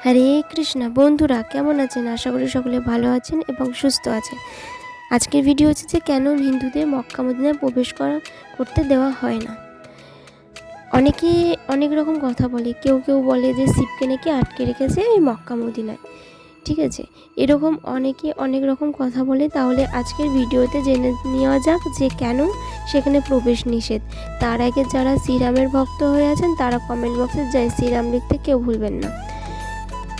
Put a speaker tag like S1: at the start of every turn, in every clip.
S1: হরে কৃষ্ণ বন্ধুরা, কেমন আছেন? আশা করি সকলে ভালো আছেন এবং সুস্থ আছেন। আজকের ভিডিও হচ্ছে যে কেন হিন্দুদের মক্কা মদিনায় প্রবেশ করতে দেওয়া হয় না। অনেকে অনেক রকম কথা বলে। কেউ কেউ বলে যে শিবকে নাকি আটকে রেখেছে এই মক্কা মদিনায়, ঠিক আছে। এরকম অনেকে অনেক রকম কথা বলে। তাহলে আজকের ভিডিওতে জেনে নেওয়া যাক যে কেন সেখানে প্রবেশ নিষেধ। তার আগে যারা শ্রীরামের ভক্ত হয়ে আছেন তারা কমেন্ট বক্সে জয় শ্রীরাম লিখতে কেউ ভুলবেন না।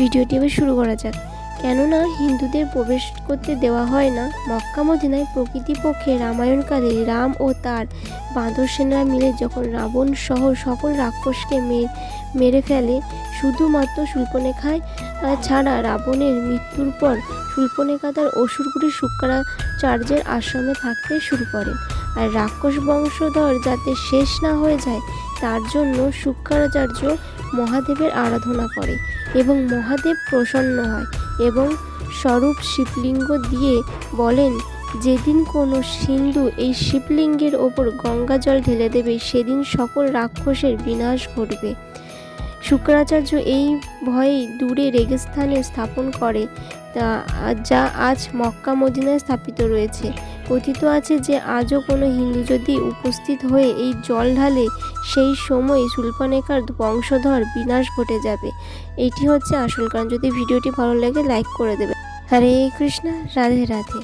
S1: ভিডিওটি এবার শুরু করা যাক। কেননা হিন্দুদের প্রবেশ করতে দেওয়া হয় না মক্কা মদিনায়। প্রকৃতিপক্ষে রামায়ণকালে রাম ও তার বাঁদর সেনারা মিলে যখন রাবণ সহ সকল রাক্ষসকে মেরে ফেলে, শুধুমাত্র শূর্পণেখায় ছাড়া রাবণের মৃত্যুর পর শূর্পণেখা তার অসুরগুলি শুক্রাচার্যের আশ্রমে থাকতে শুরু করেন। আর রাক্ষস বংশধর যাতে শেষ না হয়ে যায় তার জন্য শুক্রাচার্য মহাদেবের আরাধনা করে এবং মহাদেব প্রসন্ন হয় এবং স্বরূপ শিবলিঙ্গ দিয়ে বলেন, যেদিন কোনো সিন্ধু এই শিবলিঙ্গের ওপর গঙ্গা জল ঢেলে দেবে সেদিন সকল রাক্ষসের বিনাশ ঘটবে। শুক্রাচার্য এই ভয়ে দূরে রেগিস্থানে স্থাপন করে, যা আজ মক্কা মদিনায় স্থাপিত রয়েছে। কথিত আছে যে আজও কোনো হিন্দু যদি উপস্থিত হয়ে এই জল ঢালে সেই সময় শূর্পণেখার বংশধর বিনাশ ঘটে যাবে। এটি হচ্ছে আসল কারণ। যদি ভিডিওটি ভালো লাগে লাইক করে দেবে। হরে কৃষ্ণ, রাধে রাধে।